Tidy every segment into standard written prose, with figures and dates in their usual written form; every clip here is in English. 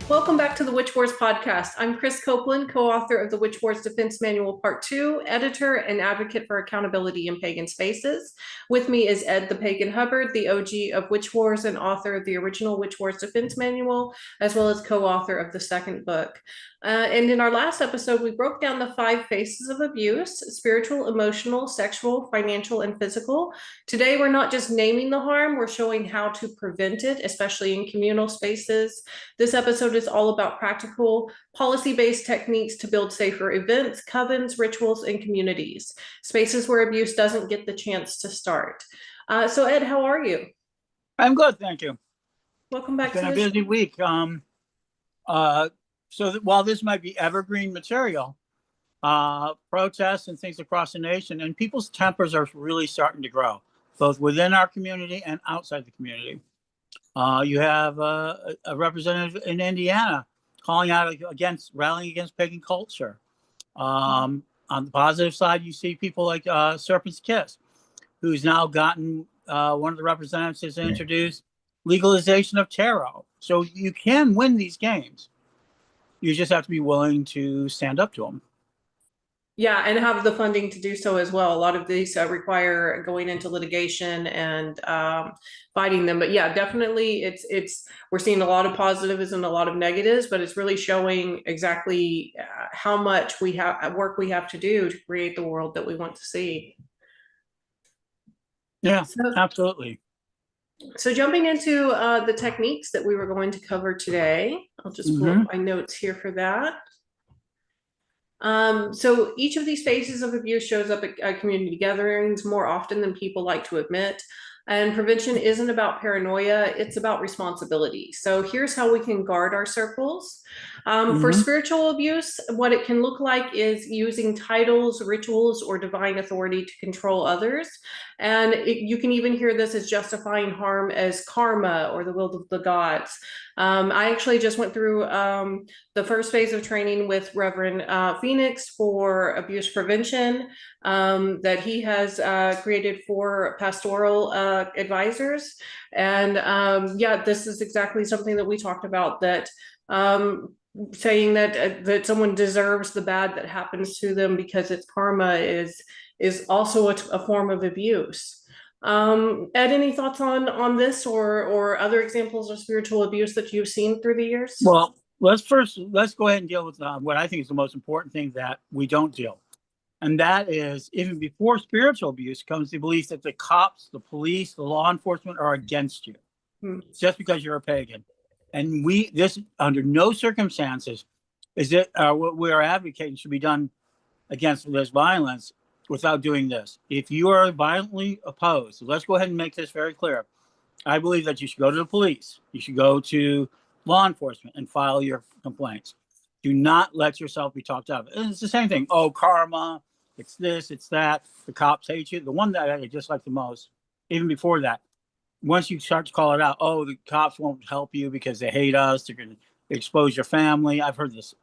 Welcome back to the Witch Wars podcast. I'm Krys Copeland, co-author of the Witch Wars Defense Manual Part 2, editor and advocate for accountability in pagan spaces. With me is Ed the Pagan Hubbard, the OG of Witch Wars and author of the original Witch Wars Defense Manual, as well as co-author of the second book. And in our last episode, we broke down the 5 phases of abuse: spiritual, emotional, sexual, financial, and physical. Today, we're not just naming the harm, we're showing how to prevent it, especially in communal spaces. This episode is all about practical, policy-based techniques to build safer events, covens, rituals, and communities, spaces where abuse doesn't get the chance to start. So Ed, how are you? I'm good, thank you. Welcome back to the show. It's been a busy week. While this might be evergreen material, protests and things across the nation, and people's tempers are really starting to grow, both within our community and outside the community. You have a representative in Indiana calling out rallying against pagan culture. On the positive side, you see people like Serpent's Kiss, who's now gotten one of the representatives to introduce legalization of tarot. So you can win these games. You just have to be willing to stand up to them. Yeah, and have the funding to do so as well. A lot of these require going into litigation and fighting them. But yeah, definitely, we're seeing a lot of positives and a lot of negatives, but it's really showing exactly how much work we have to do to create the world that we want to see. Yeah, absolutely. So jumping into the techniques that we were going to cover today, I'll just pull up my notes here for that. So each of these phases of abuse shows up at community gatherings more often than people like to admit. And prevention isn't about paranoia, it's about responsibility. So here's how we can guard our circles. For spiritual abuse, what it can look like is using titles, rituals, or divine authority to control others. And you can even hear this as justifying harm as karma or the will of the gods. I actually just went through the first phase of training with Reverend Phoenix for abuse prevention that he has created for pastoral advisors. And yeah, this is exactly something that we talked about, that saying that someone deserves the bad that happens to them because it's karma is also a form of abuse. Ed, any thoughts on this or other examples of spiritual abuse that you've seen through the years? Well, let's go ahead and deal with what I think is the most important thing that we don't deal. And that is, even before spiritual abuse comes the belief that the cops, the police, the law enforcement are against you just because you're a pagan. And this under no circumstances is it what we are advocating should be done against this violence without doing this. If you are violently opposed, let's go ahead and make this very clear. I believe that you should go to the police. You should go to law enforcement and file your complaints. Do not let yourself be talked out of it. And it's the same thing. Oh, karma, it's this, it's that. The cops hate you. The one that I dislike the most, even before that, once you start to call it out, oh, the cops won't help you because they hate us. They're going to expose your family. I've heard this.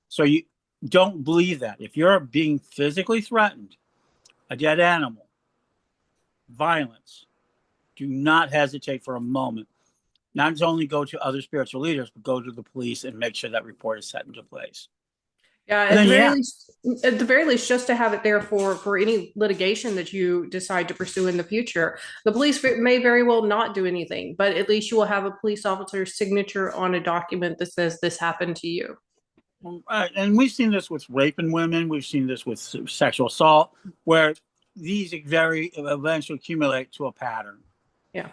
So you don't believe that. If you're being physically threatened, a dead animal, violence, do not hesitate for a moment. Not only go to other spiritual leaders, but go to the police and make sure that report is set into place. Yeah, at the very least, just to have it there for any litigation that you decide to pursue in the future. The police may very well not do anything, but at least you will have a police officer's signature on a document that says this happened to you. And we've seen this with raping women. We've seen this with sexual assault, where these eventually accumulate to a pattern. Yeah.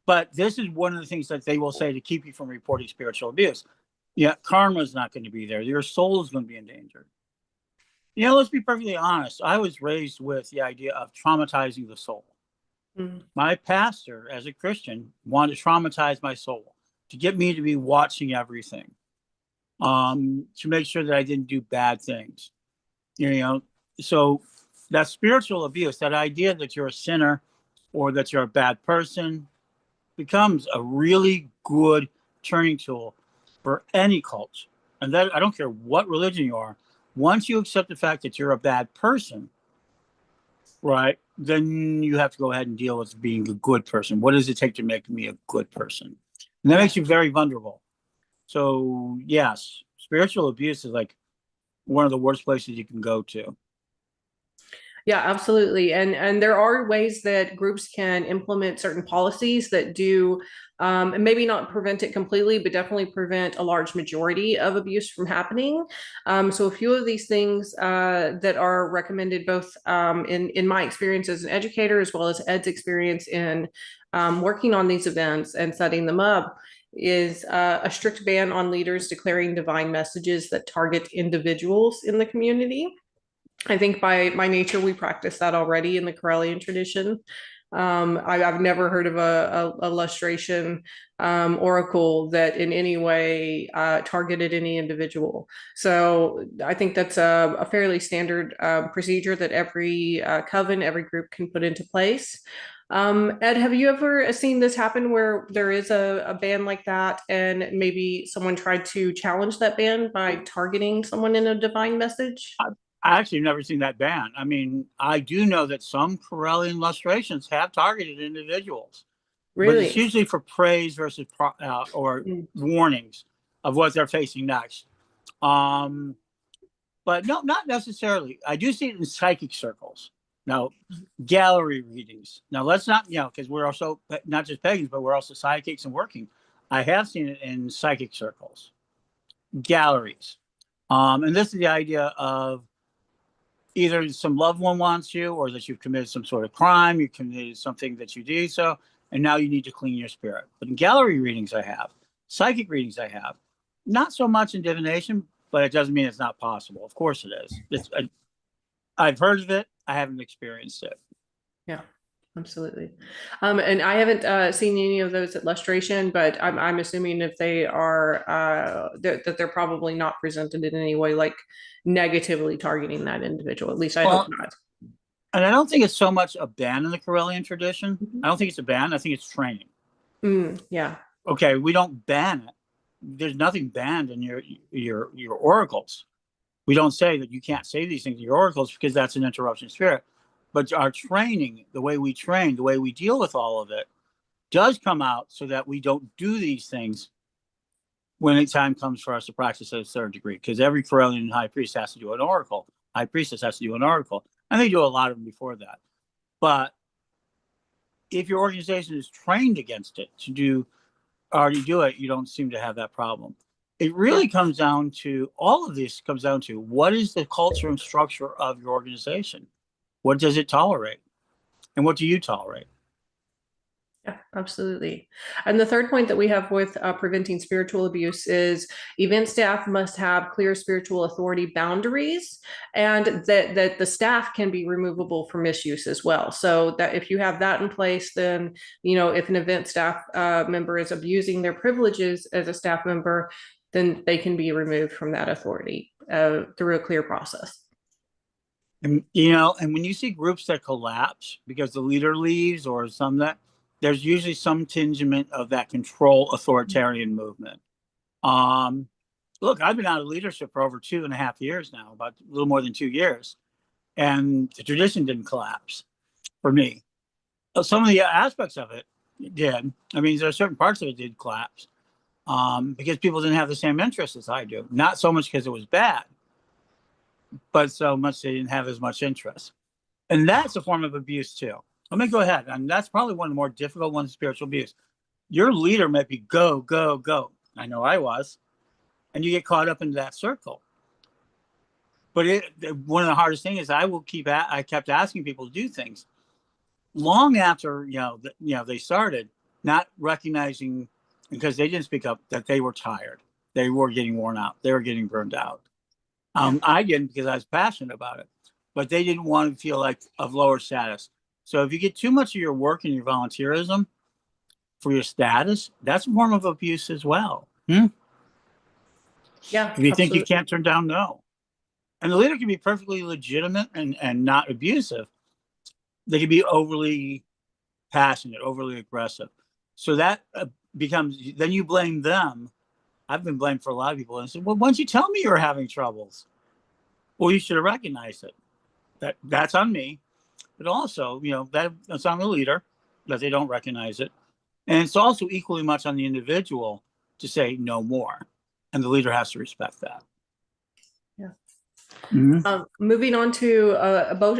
But this is one of the things that they will say to keep you from reporting spiritual abuse. Yeah, karma is not going to be there. Your soul is going to be endangered. Let's be perfectly honest. I was raised with the idea of traumatizing the soul. My pastor, as a Christian, wanted to traumatize my soul, to get me to be watching everything, to make sure that I didn't do bad things. So that spiritual abuse, that idea that you're a sinner or that you're a bad person, becomes a really good turning tool for any cult. And that, I don't care what religion you are, once you accept the fact that you're a bad person, right, then you have to go ahead and deal with being a good person. What does it take to make me a good person? And that makes you very vulnerable. So yes, spiritual abuse is like one of the worst places you can go to. Yeah, absolutely. And there are ways that groups can implement certain policies that do and maybe not prevent it completely, but definitely prevent a large majority of abuse from happening. So a few of these things that are recommended both in my experience as an educator as well as Ed's experience in working on these events and setting them up is a strict ban on leaders declaring divine messages that target individuals in the community. I think by nature we practice that already in the Correllian tradition. I've never heard of a lustration oracle that in any way targeted any individual. So I think that's a fairly standard procedure that every coven, every group can put into place. Ed, have you ever seen this happen where there is a ban like that and maybe someone tried to challenge that ban by targeting someone in a divine message? I actually have never seen that ban. I mean, I do know that some Corellian lustrations have targeted individuals, but it's Really? usually for praise versus or Mm. warnings of what they're facing next. Um, but no, not necessarily. I do see it in psychic circles. Now, gallery readings. Now, let's not, because we're also not just pagans, but we're also psychics and working. I have seen it in psychic circles, galleries. And this is the idea of either some loved one wants you or that you've committed some sort of crime, you committed something that you do so, and now you need to clean your spirit. But in gallery readings, I have, psychic readings, I have, not so much in divination, but it doesn't mean it's not possible. Of course it is. I've heard of it. I haven't experienced it. Yeah, absolutely. And I haven't seen any of those at lustration, but I'm assuming if they are that they're probably not presented in any way like negatively targeting that individual. At least I hope Well, not. and I don't think it's so much a ban in the Corellian tradition. Mhm. I don't think it's a ban. I think it's training. Yeah. Okay, we don't ban it. There's nothing banned in your oracles. We don't say that you can't say these things in your oracles because that's an interruption spirit. But our training, the way we train, the way we deal with all of it, does come out so that we don't do these things when the time comes for us to practice at a third degree. Because every Corellian high priest has to do an oracle. High priestess has to do an oracle. And they do a lot of them before that. But if your organization is trained against it to do already do it, you don't seem to have that problem. It Yeah. really comes down to all of this comes down to what is the culture and structure of your organization? What does it tolerate? And what do you tolerate? Yeah, absolutely. And the third point that we have with preventing spiritual abuse is event staff must have clear spiritual authority boundaries, and that the staff can be removable for misuse as well. So that if you have that in place, then if an event staff member is abusing their privileges as a staff member, then they can be removed from that authority through a clear process. And and when you see groups that collapse because the leader leaves or some that there's usually some tingement of that control authoritarian movement. Um, Look, I've been out of leadership for over 2.5 years now, about a little more than 2 years, and the tradition didn't collapse for me. Some of the aspects of it did. I mean, there are certain parts of it did collapse because people didn't have the same interests as I do. Not so much because it was bad, but so much they didn't have as much interest. And that's a form of abuse too. Let me go ahead. And that's probably one of the more difficult ones, spiritual abuse. Your leader might be go, go, go. I know I was. And you get caught up into that circle. But one of the hardest things is I kept asking people to do things long after, they started, not recognizing because they didn't speak up that they were tired. They were getting worn out. They were getting burned out. Yeah. I didn't because I was passionate about it, but they didn't want to feel like of lower status. So if you get too much of your work and your volunteerism for your status, that's a form of abuse as well. Yeah, If you think you absolutely. can't turn down no, and the leader can be perfectly legitimate and not abusive. They can be overly passionate, overly aggressive. So that becomes then you blame them. I've been blamed for a lot of people, and I said, "Well, why don't you tell me you were having troubles? Well, you should have recognized it. That's on me, but also, that's on the leader that they don't recognize it, and it's also equally much on the individual to say no more. and the leader has to respect that. Yeah. Mhm. Moving on to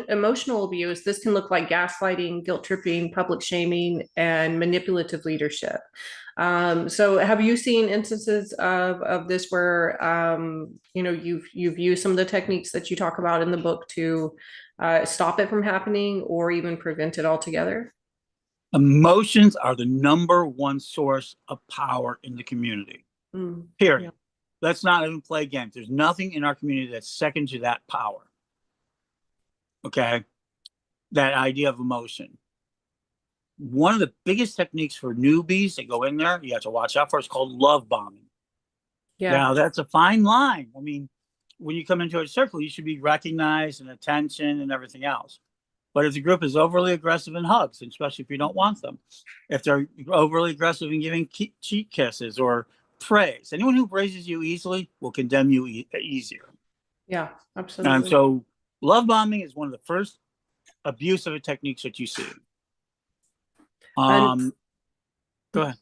emotional abuse, this can look like gaslighting, guilt tripping, public shaming, and manipulative leadership. So have you seen instances of this where you've used some of the techniques that you talk about in the book to stop it from happening or even prevent it altogether? Emotions are the number one source of power in the community. Period. Yeah. Let's not even play games. There's nothing in our community that's second to that power. Okay. That idea of emotion. One of the biggest techniques for newbies that go in there, you have to watch out for, is called love bombing. Yeah. Now, that's a fine line. I mean, when you come into a circle, you should be recognized and attention and everything else. But if the group is overly aggressive in hugs, especially if you don't want them, if they're overly aggressive in giving cheek kisses or praise, anyone who praises you easily will condemn you easier. Yeah, And absolutely. so love bombing is one of the first abusive techniques that you see. And Go ahead.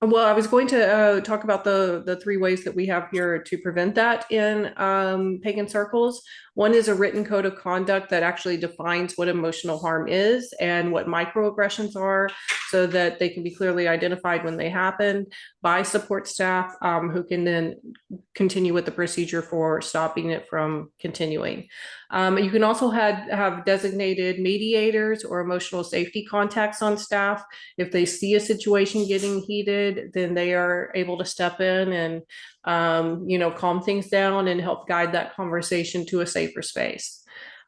well, I was going to talk about the three ways that we have here to prevent that in pagan circles. One is a written code of conduct that actually defines what emotional harm is and what microaggressions are, so that they can be clearly identified when they happen by support staff, who can then continue with the procedure for stopping it from continuing. You can also have designated mediators or emotional safety contacts on staff. If they see a situation getting heated, then they are able to step in and calm things down and help guide that conversation to a safer space.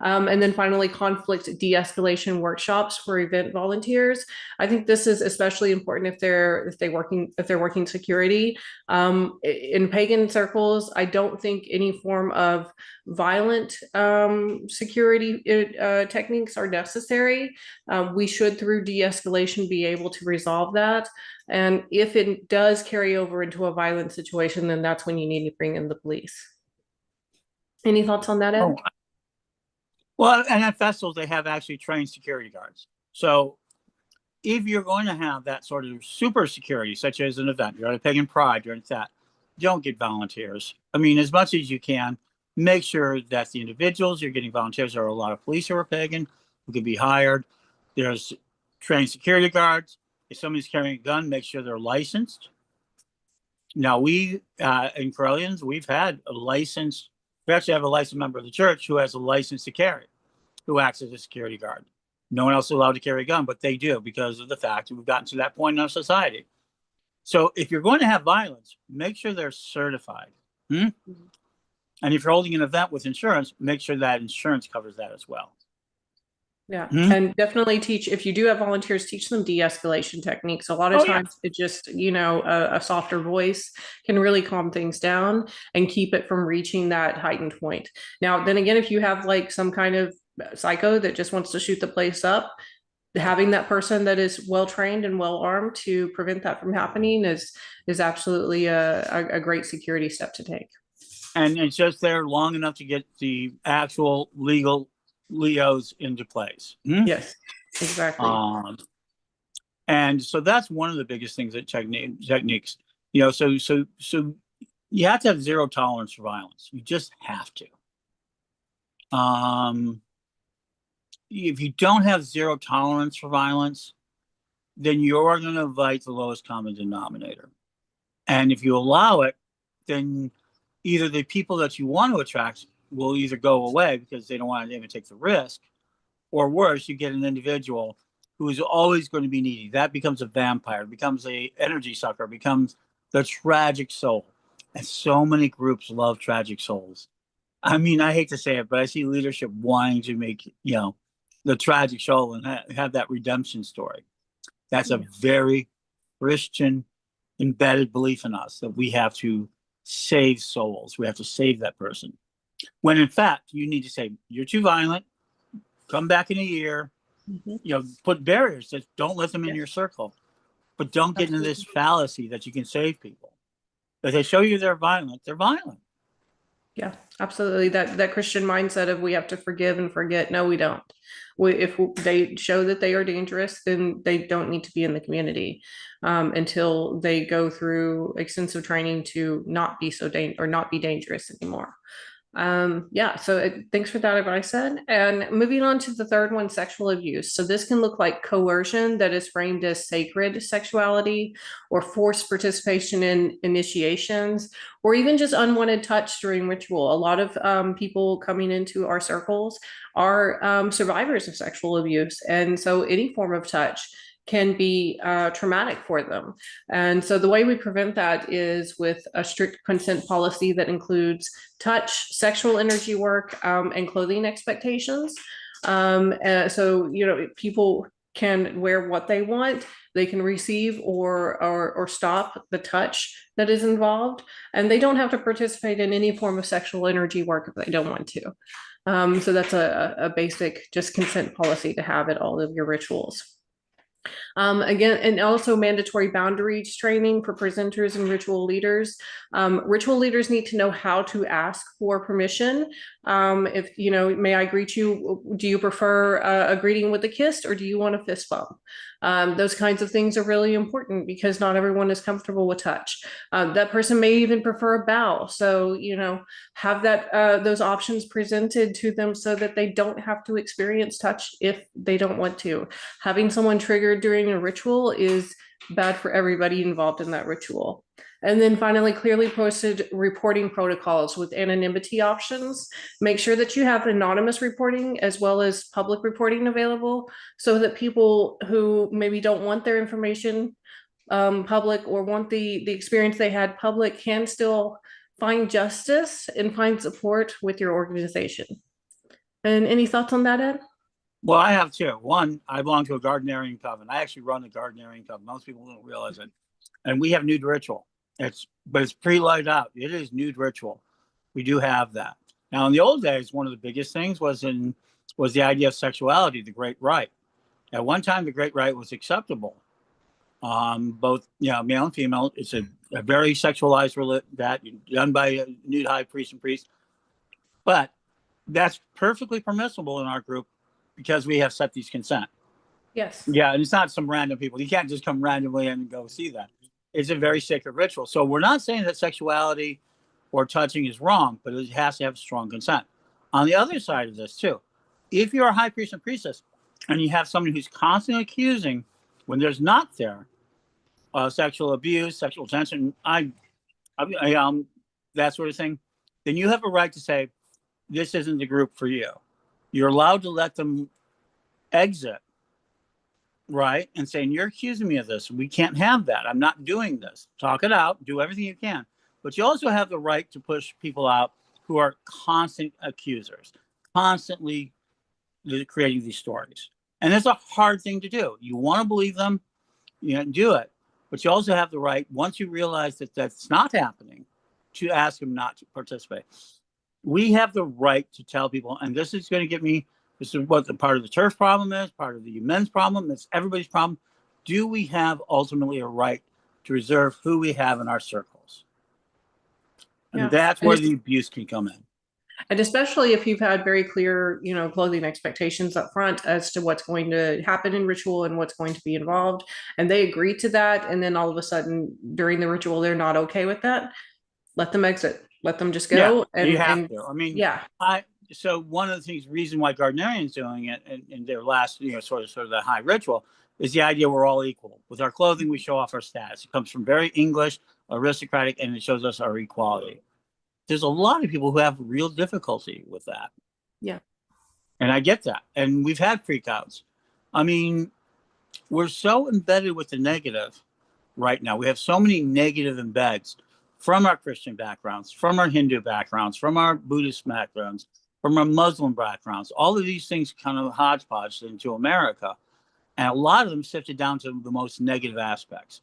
And then finally, conflict de-escalation workshops for event volunteers. I think this is especially important if they're working security. In pagan circles, I don't think any form of violent security techniques are necessary. We should, through de-escalation, be able to resolve that. And if it does carry over into a violent situation, then that's when you need to bring in the police. Any thoughts on that, Ed? Oh, well, and at festivals, they have actually trained security guards. So if you're going to have that sort of super security, such as an event, you're at a pagan pride, you're at that, don't get volunteers. I mean, as much as you can, make sure that the individuals you're getting volunteers. There are a lot of police who are pagan who can be hired. There's trained security guards. If somebody's carrying a gun, make sure they're licensed. Now, we in Corellians, we've had a licensed, we actually have a licensed member of the church who has a license to carry, who acts as a security guard. No one else is allowed to carry a gun, but they do because of the fact that we've gotten to that point in our society. So if you're going to have violence, make sure they're certified. And if you're holding an event with insurance, make sure that insurance covers that as well. Yeah, and definitely teach, if you do have volunteers, teach them de-escalation techniques. A lot of times it just, a softer voice can really calm things down and keep it from reaching that heightened point. Now, then again, if you have like some kind of psycho that just wants to shoot the place up, having that person that is well trained and well armed to prevent that from happening is absolutely a great security step to take. And it's just there long enough to get the actual legal Leos into place. Yes, exactly. And so that's one of the biggest things that techniques, so you have to have zero tolerance for violence. You just have to. If you don't have zero tolerance for violence, then you're going to invite the lowest common denominator. And if you allow it, then either the people that you want to attract will either go away because they don't want to even take the risk, or worse, you get an individual who is always going to be needy. That becomes a vampire, becomes an energy sucker, becomes the tragic soul. And so many groups love tragic souls. I mean, I hate to say it, but I see leadership wanting to make, the tragic soul and have that redemption story. That's a very Christian embedded belief in us that we have to save souls. We have to save that person. When in fact, you need to say, you're too violent, come back in a year, put barriers that don't let them in your circle, but don't get into this fallacy that you can save people. If they show you they're violent, they're violent. Yeah, absolutely. That Christian mindset of we have to forgive and forget. No, we don't. If they show that they are dangerous, then they don't need to be in the community until they go through extensive training to not be so or not be dangerous anymore. Yeah, so thanks for that advice, Ed. And moving on to the third one, sexual abuse. So this can look like coercion that is framed as sacred sexuality, or forced participation in initiations, or even just unwanted touch during ritual. A lot of people coming into our circles are survivors of sexual abuse. And so any form of touch can be traumatic for them. And so the way we prevent that is with a strict consent policy that includes touch, sexual energy work, and clothing expectations. So, people can wear what they want. They can receive or stop the touch that is involved, and they don't have to participate in any form of sexual energy work if they don't want to. So that's a basic just consent policy to have at all of your rituals. Again, and also mandatory boundaries training for presenters and ritual leaders. Ritual leaders need to know how to ask for permission. If, may I greet you? Do you prefer a greeting with a kiss, or do you want a fist bump? Those kinds of things are really important because not everyone is comfortable with touch. That person may even prefer a bow. So, have those options presented to them so that they don't have to experience touch if they don't want to. Having someone triggered during a ritual is bad for everybody involved in that ritual. And then finally, clearly posted reporting protocols with anonymity options. Make sure that you have anonymous reporting as well as public reporting available so that people who maybe don't want their information public or want the experience they had public can still find justice and find support with your organization. And any thoughts on that, Ed? Well, I have two. One, I belong to a gardenerian coven. I actually run the gardenerian coven. Most people don't realize it. And we have nude ritual. But it's pre-laid out. It is nude ritual. We do have that. Now, in the old days, one of the biggest things was the idea of sexuality, the great rite. At one time, the great rite was acceptable. Both male and female. It's a very sexualized that done by a nude high priest and priest. But that's perfectly permissible in our group because we have set these consent. Yes. Yeah, and it's not some random people. You can't just come randomly in and go see that. It's a very sacred ritual. So we're not saying that sexuality or touching is wrong, but it has to have strong consent. On the other side of this, too, if you're a high priest and priestess and you have somebody who's constantly accusing when there's not there sexual abuse, sexual tension, that sort of thing, then you have a right to say, this isn't the group for you. You're allowed to let them exit, right? And saying, you're accusing me of this. We can't have that. I'm not doing this. Talk it out. Do everything you can. But you also have the right to push people out who are constant accusers, constantly creating these stories. And it's a hard thing to do. You want to believe them, do it. But you also have the right, once you realize that that's not happening, to ask them not to participate. We have the right to tell people, and this is going to get me, this is what the part of the turf problem is, part of the men's problem, it's everybody's problem. Do we have ultimately a right to reserve who we have in our circles? And that's where the abuse can come in. And especially if you've had very clear, clothing expectations up front as to what's going to happen in ritual and what's going to be involved, and they agree to that, and then all of a sudden during the ritual they're not okay with that, let them exit. Let them just go. Yeah, you have to. I mean, yeah. So one of the things, reason why Gardnerians doing it in their last, sort of the high ritual, is the idea we're all equal. With our clothing, we show off our status. It comes from very English, aristocratic, and it shows us our equality. There's a lot of people who have real difficulty with that. Yeah. And I get that. And we've had freakouts. I mean, we're so embedded with the negative right now. We have so many negative embeds from our Christian backgrounds, from our Hindu backgrounds, from our Buddhist backgrounds, from our Muslim backgrounds. All of these things kind of hodgepodge into America. And a lot of them sifted down to the most negative aspects.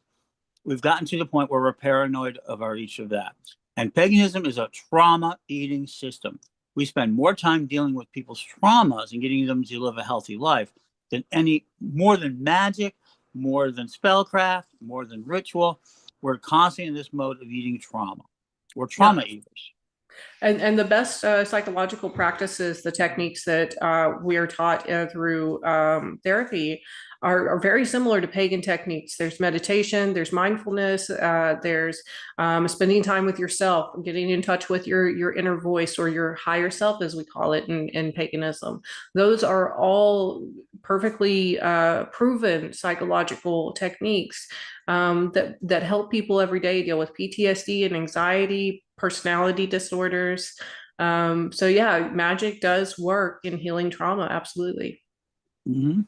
We've gotten to the point where we're paranoid of each of that. And paganism is a trauma-eating system. We spend more time dealing with people's traumas and getting them to live a healthy life more than magic, more than spellcraft, more than ritual. We're constantly in this mode of eating trauma. We're trauma eaters. And the best psychological practices, the techniques that we are taught through therapy are very similar to pagan techniques. There's meditation, there's mindfulness, there's spending time with yourself, getting in touch with your inner voice or your higher self, as we call it in paganism. Those are all perfectly proven psychological techniques that help people every day deal with PTSD and anxiety, personality disorders. So yeah, magic does work in healing trauma, absolutely. Mm-hmm.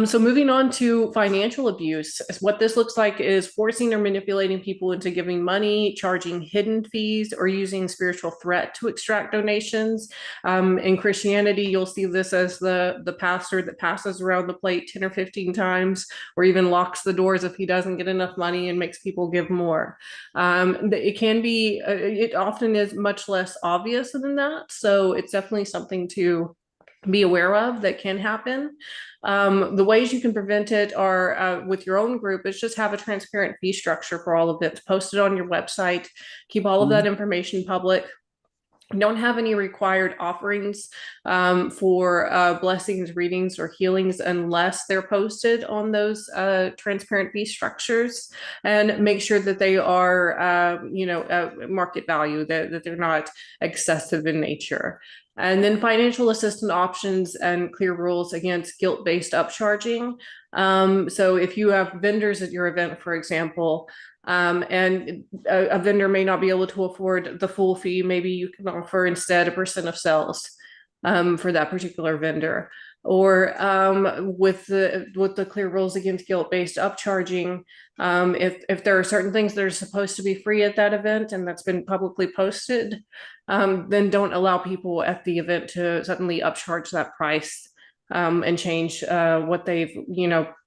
So moving on to financial abuse, what this looks like is forcing or manipulating people into giving money, charging hidden fees, or using spiritual threat to extract donations. In Christianity, you'll see this as the pastor that passes around the plate 10 or 15 times, or even locks the doors if he doesn't get enough money and makes people give more. It can be, it often is much less obvious than that. So it's definitely something to be aware of that can happen. The ways you can prevent it are with your own group is just have a transparent fee structure for all of it, post it on your website, keep all of Mm-hmm. that information public. Don't have any required offerings for blessings, readings, or healings unless they're posted on those transparent fee structures, and make sure that they are, market value, that they're not excessive in nature. And then financial assistance options and clear rules against guilt-based upcharging. So if you have vendors at your event, for example, and a vendor may not be able to afford the full fee. Maybe you can offer instead a percent of sales for that particular vendor. Or with the clear rules against guilt-based upcharging, if there are certain things that are supposed to be free at that event and that's been publicly posted, then don't allow people at the event to suddenly upcharge that price and change what they've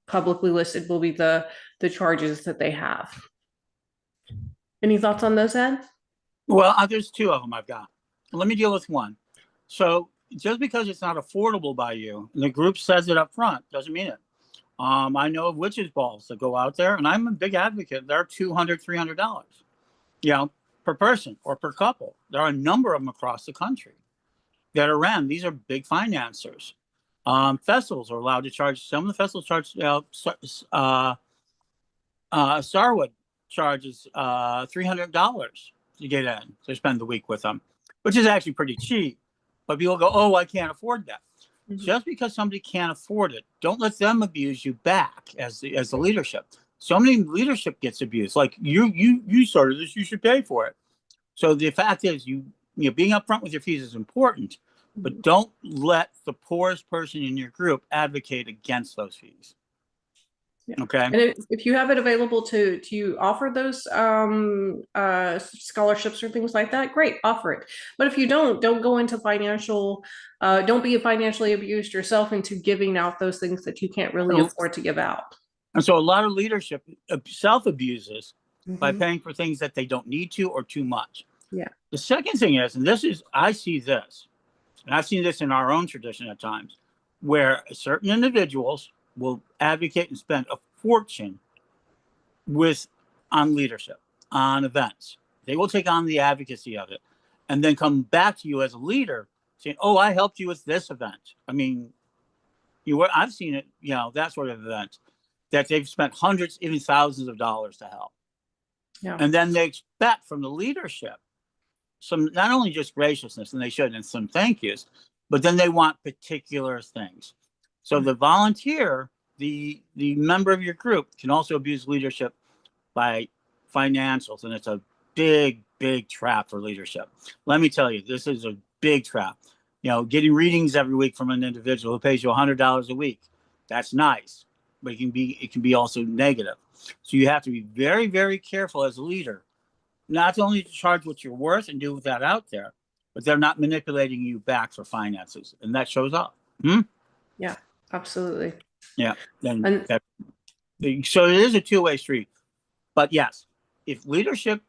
publicly listed will be the charges that they have. Any thoughts on those, Ed? Well, there's two of them I've got. Let me deal with one. So just because it's not affordable by you, and the group says it up front, doesn't mean it. I know of witches balls that go out there, and I'm a big advocate. They're $200, $300, per person or per couple. There are a number of them across the country that are ran. These are big financiers. Festivals are allowed to charge. Some of the festivals charge. Starwood charges $300 to get in to spend the week with them, which is actually pretty cheap. But people go, "Oh, I can't afford that." Mm-hmm. Just because somebody can't afford it, don't let them abuse you back as the leadership. So many leadership gets abused. Like you started this, you should pay for it. So the fact is, being upfront with your fees is important, but don't let the poorest person in your group advocate against those fees. Yeah. Okay. And if you have it available to offer those scholarships or things like that, great, offer it. But if you don't go into don't be financially abused yourself into giving out those things that you can't really afford to give out. And so a lot of leadership self-abuses by paying for things that they don't need to or too much. Yeah. The second thing is, and I see this, and I've seen this in our own tradition at times, where certain individuals will advocate and spend a fortune on leadership, on events. They will take on the advocacy of it and then come back to you as a leader saying, "Oh, I helped you with this event." I mean, I've seen it, that sort of event that they've spent hundreds, even thousands of dollars to help. Yeah. And then they expect from the leadership some, not only just graciousness, and they should, and some thank yous, but then they want particular things. So the volunteer, the member of your group, can also abuse leadership by financials, and it's a big, big trap for leadership. Let me tell you, this is a big trap. Getting readings every week from an individual who pays you $100 a week, that's nice, but it can be also negative. So you have to be very, very careful as a leader, not only to charge what you're worth and do that out there, but they're not manipulating you back for finances, and that shows up. Yeah, absolutely. Yeah. So it is a two-way street. But yes, if leadership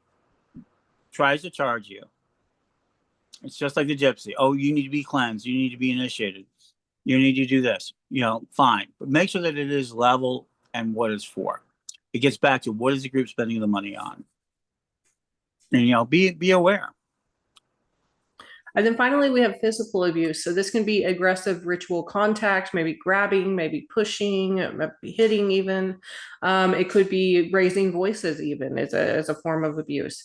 tries to charge you, it's just like the gypsy. Oh, you need to be cleansed. You need to be initiated. You need to do this. Fine. But make sure that it is level and what it's for. It gets back to what is the group spending the money on. And, be aware. And then finally, we have physical abuse. So this can be aggressive ritual contact, maybe grabbing, maybe pushing, maybe hitting even. It could be raising voices even as a form of abuse.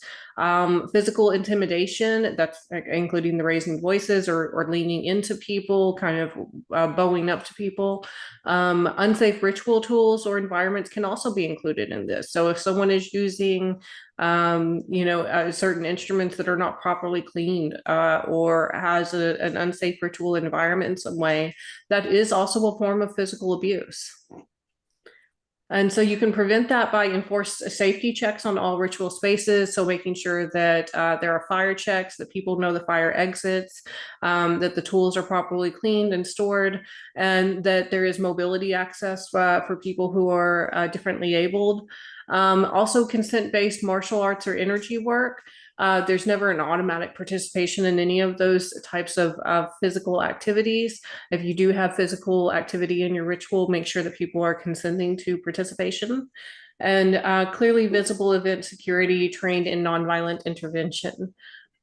Physical intimidation, that's including the raising voices or leaning into people, kind of bowing up to people. Unsafe ritual tools or environments can also be included in this. So if someone is using certain instruments that are not properly cleaned or has an unsafe ritual environment in some way, that is also a form of physical abuse. And so you can prevent that by enforced safety checks on all ritual spaces. So making sure that there are fire checks, that people know the fire exits, that the tools are properly cleaned and stored, and that there is mobility access for people who are differently abled. Also, consent-based martial arts or energy work. There's never an automatic participation in any of those types of physical activities. If you do have physical activity in your ritual, make sure that people are consenting to participation. And clearly visible event security trained in nonviolent intervention.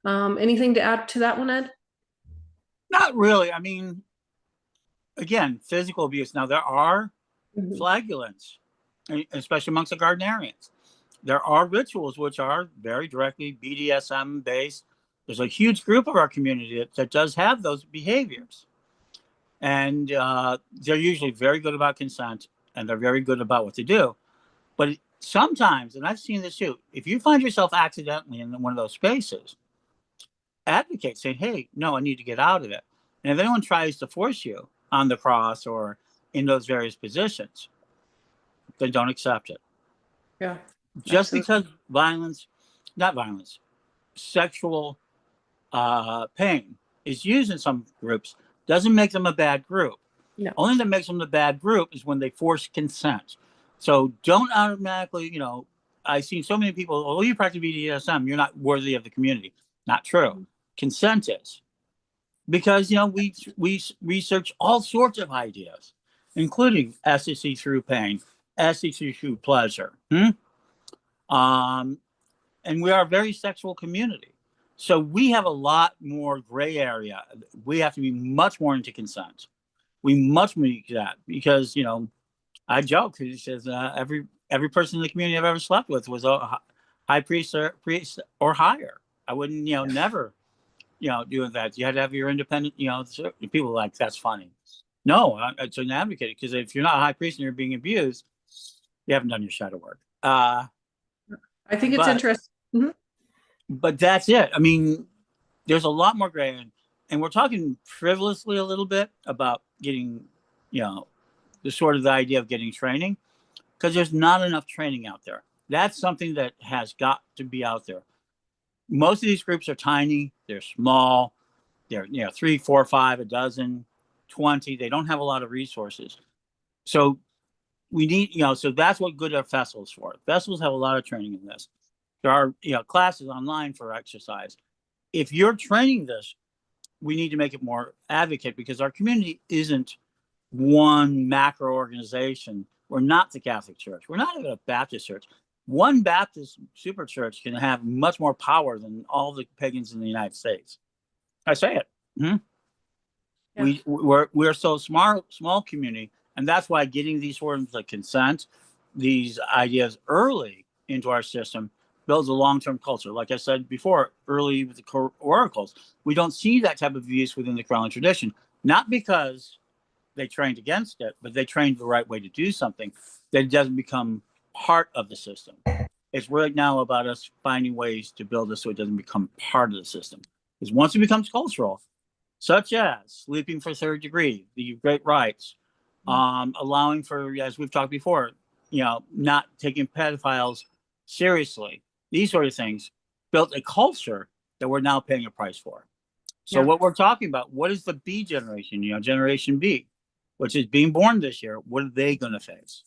Anything to add to that one, Ed? Not really. I mean, again, physical abuse. Now, there are flagellants, especially amongst the Gardnerians. There are rituals which are very directly BDSM based. There's a huge group of our community that does have those behaviors. And they're usually very good about consent and they're very good about what they do. But sometimes, and I've seen this too, if you find yourself accidentally in one of those spaces, advocate saying, hey, no, I need to get out of it. And if anyone tries to force you on the cross or in those various positions, then don't accept it. Yeah. Just because not violence, sexual pain is used in some groups doesn't make them a bad group. No. Only that makes them a bad group is when they force consent. So don't automatically, I've seen so many people, oh, you practice BDSM, you're not worthy of the community. Not true. Consent is. Because, we research all sorts of ideas, including ecstasy through pain, ecstasy through pleasure. And we are a very sexual community. So we have a lot more gray area. We have to be much more into consent. We much more into that because, I joke because he says every person in the community I've ever slept with was a high priest or higher. I wouldn't, never, doing that. You had to have your independent, people are like, that's funny. No, it's an advocate because if you're not a high priest and you're being abused, you haven't done your shadow work. I think it's interesting. But that's it. I mean, there's a lot more gray, and we're talking frivolously a little bit about getting, the sort of the idea of getting training, because there's not enough training out there. That's something that has got to be out there. Most of these groups are tiny. They're small. They're 3, 4, 5, a dozen, 20. They don't have a lot of resources. So we need, so that's what good are festivals for. Festivals have a lot of training in this. There are, classes online for exercise. If you're training this, we need to make it more advocate because our community isn't one macro organization. We're not the Catholic Church. We're not even a Baptist church. One Baptist super church can have much more power than all the pagans in the United States. I say it. Yeah. We're so small community, and that's why getting these forms of consent, these ideas early into our system builds a long-term culture. Like I said before, early with the oracles, we don't see that type of abuse within the Kremlin tradition, not because they trained against it, but they trained the right way to do something that it doesn't become part of the system. It's right now about us finding ways to build this so it doesn't become part of the system. Because once it becomes cultural, such as sleeping for third degree, the great rites, allowing for, as we've talked before, not taking pedophiles seriously, these sort of things built a culture that we're now paying a price for. So what we're talking about, what is the B generation, Generation B, which is being born this year, what are they going to face?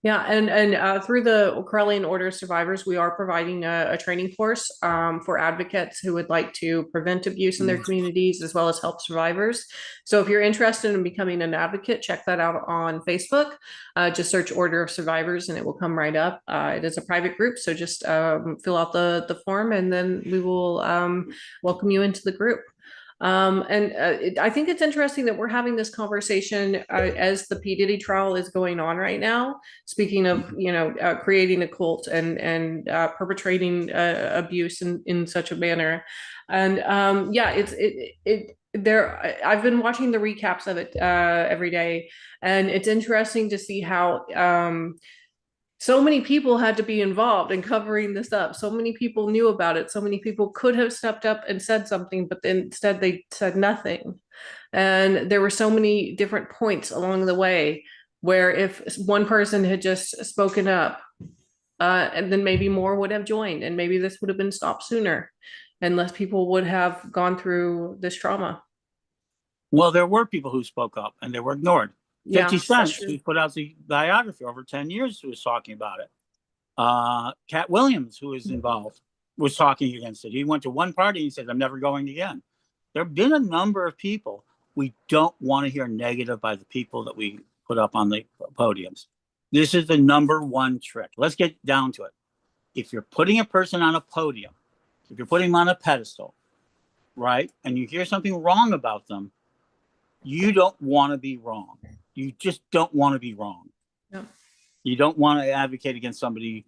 Yeah, and through the Correllian Order of Survivors, we are providing a training course for advocates who would like to prevent abuse in their communities as well as help survivors. So if you're interested in becoming an advocate, check that out on Facebook. Just search Order of Survivors and it will come right up. It is a private group, so just fill out the form and then we will welcome you into the group. I think it's interesting that we're having this conversation as the P. Diddy trial is going on right now. Speaking of, creating a cult and perpetrating abuse in such a manner. And yeah, I've been watching the recaps of it every day, and it's interesting to see how so many people had to be involved in covering this up. So many people knew about it. So many people could have stepped up and said something, but then instead they said nothing. And there were so many different points along the way where if one person had just spoken up, and then maybe more would have joined, and maybe this would have been stopped sooner, and less people would have gone through this trauma. Well, there were people who spoke up and they were ignored. Yeah, 50 that's Cent, true. who put out the biography over 10 years, who was talking about it. Cat Williams, who was involved, was talking against it. He went to one party and he said, I'm never going again. There have been a number of people. We don't want to hear negative by the people that we put up on the podiums. This is the number one trick. Let's get down to it. If you're putting a person on a podium, if you're putting them on a pedestal, right, and you hear something wrong about them, you don't want to be wrong. You just don't want to be wrong. Yeah. You don't want to advocate against somebody.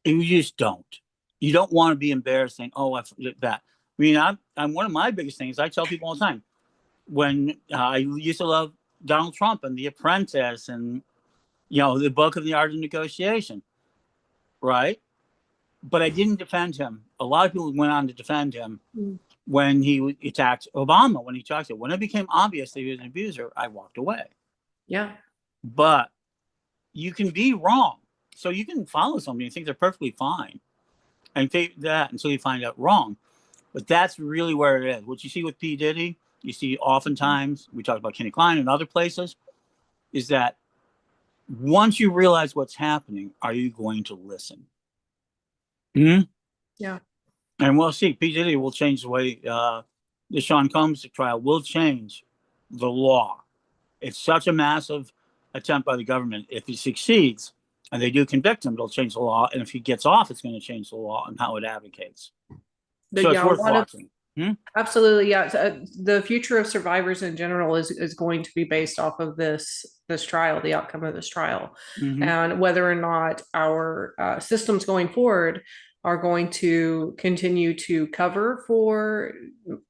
You just don't. You don't want to be embarrassed saying, "Oh, I did that." I mean, I'm one of my biggest things. I tell people all the time. When I used to love Donald Trump and The Apprentice, and the book of the art of negotiation, right? But I didn't defend him. A lot of people went on to defend him when he attacked Obama. When he talked it, when it became obvious that he was an abuser, I walked away. Yeah. But you can be wrong. So you can follow somebody and think they're perfectly fine and take that until you find out wrong. But that's really where it is. What you see with P. Diddy, you see oftentimes, we talked about Kenny Klein and other places, is that once you realize what's happening, are you going to listen? Yeah. And we'll see. P. Diddy will change the way the Sean Combs trial will change the law. It's such a massive attempt by the government. If he succeeds and they do convict him, it'll change the law. And if he gets off, it's going to change the law and how it advocates. So it's worth watching. Absolutely, yeah. The future of survivors in general is going to be based off of this trial, the outcome of this trial, and whether or not our systems going forward are going to continue to cover for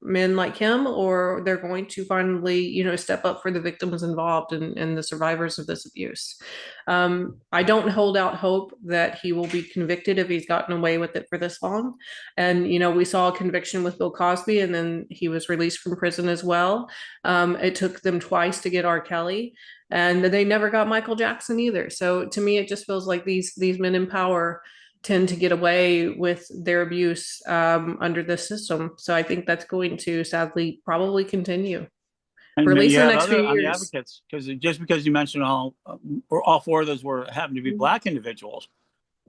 men like him, or they're going to finally, step up for the victims involved and the survivors of this abuse. I don't hold out hope that he will be convicted if he's gotten away with it for this long. And, we saw a conviction with Bill Cosby, and then he was released from prison as well. It took them twice to get R. Kelly, and they never got Michael Jackson either. So to me, it just feels like these men in power tend to get away with their abuse under this system. So I think that's going to sadly probably continue for at least the next few on the years. advocates, because just because you mentioned all four of those happen to be Black individuals,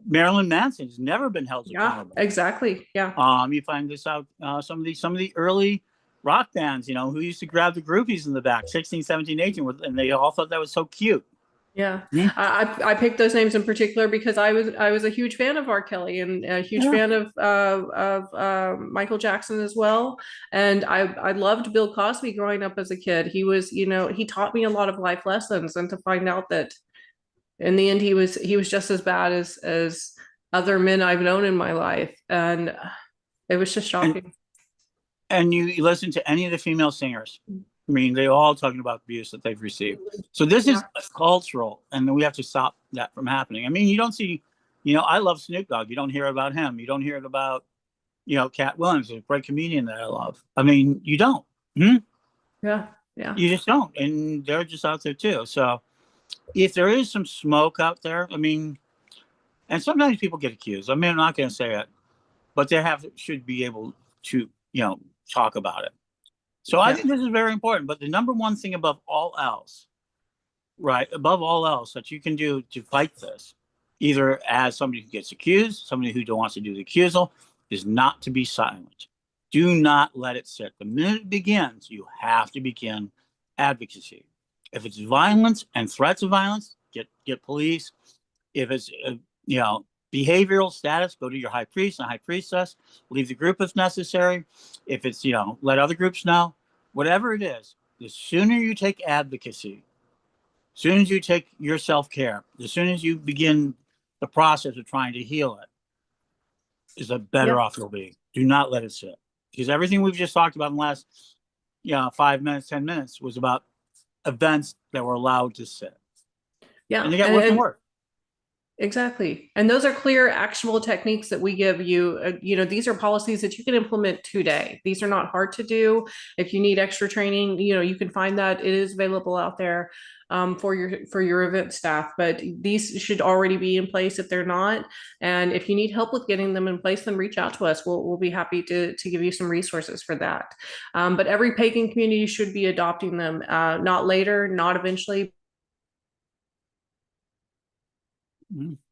Marilyn Manson's never been held accountable. Exactly. Yeah. You find this out, some of the early rock bands, who used to grab the groupies in the back, 16, 17, 18, and they all thought that was so cute. Yeah, I picked those names in particular because I was a huge fan of R. Kelly and a huge fan of Michael Jackson as well. And I loved Bill Cosby growing up as a kid. He was, he taught me a lot of life lessons, and to find out that in the end he was just as bad as other men I've known in my life, and it was just shocking. And you listen to any of the female singers. I mean, they all talking about abuse that they've received. So this is cultural, and we have to stop that from happening. I mean, you don't see, I love Snoop Dogg. You don't hear about him. You don't hear it about, Cat Williams, a great comedian that I love. I mean, you don't. Yeah. You just don't, and they're just out there too. So if there is some smoke out there, I mean, and sometimes people get accused. I mean, I'm not going to say it, but they should be able to, talk about it. So I think this is very important. But the number one thing above all else, that you can do to fight this, either as somebody who gets accused, somebody who wants to do the accusal, is not to be silent. Do not let it sit. The minute it begins, you have to begin advocacy. If it's violence and threats of violence, get police. If it's behavioral status, go to your high priest and high priestess, leave the group if necessary. If it's, let other groups know, whatever it is, the sooner you take advocacy, as soon as you take your self-care, as soon as you begin the process of trying to heal it, is the better Yeah. off you'll be. Do not let it sit. Because everything we've just talked about in the last 5 minutes, 10 minutes was about events that were allowed to sit. And Yeah. they got worse and worse. Exactly. And those are clear, actionable techniques that we give you. These are policies that you can implement today. These are not hard to do. If you need extra training, you can find that it is available out there for your event staff. But these should already be in place if they're not. And if you need help with getting them in place, then reach out to us. We'll be happy to give you some resources for that. But every pagan community should be adopting them, not later, not eventually,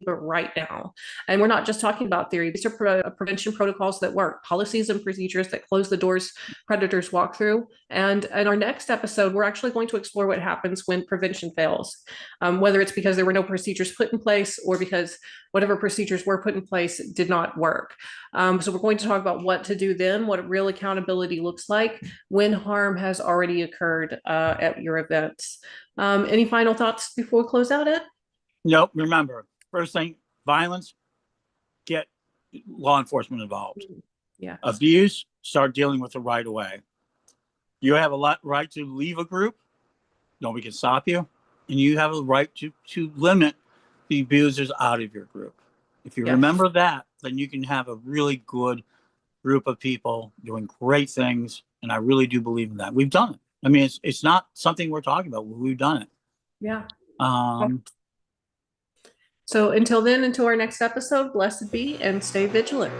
but right now. And we're not just talking about theory. These are prevention protocols that work, policies and procedures that close the doors predators walk through. And in our next episode, we're actually going to explore what happens when prevention fails, whether it's because there were no procedures put in place or because whatever procedures were put in place did not work. So we're going to talk about what to do then, what real accountability looks like when harm has already occurred at your events. Any final thoughts before we close out, Ed? Nope. Remember, first thing, violence, get law enforcement involved. Yeah. Abuse, start dealing with it right away. You have a right to leave a group. Nobody can stop you. And you have a right to limit the abusers out of your group. If you remember that, then you can have a really good group of people doing great things. And I really do believe in that. We've done it. I mean, it's not something we're talking about. We've done it. Yeah. So until then, until our next episode, blessed be and stay vigilant.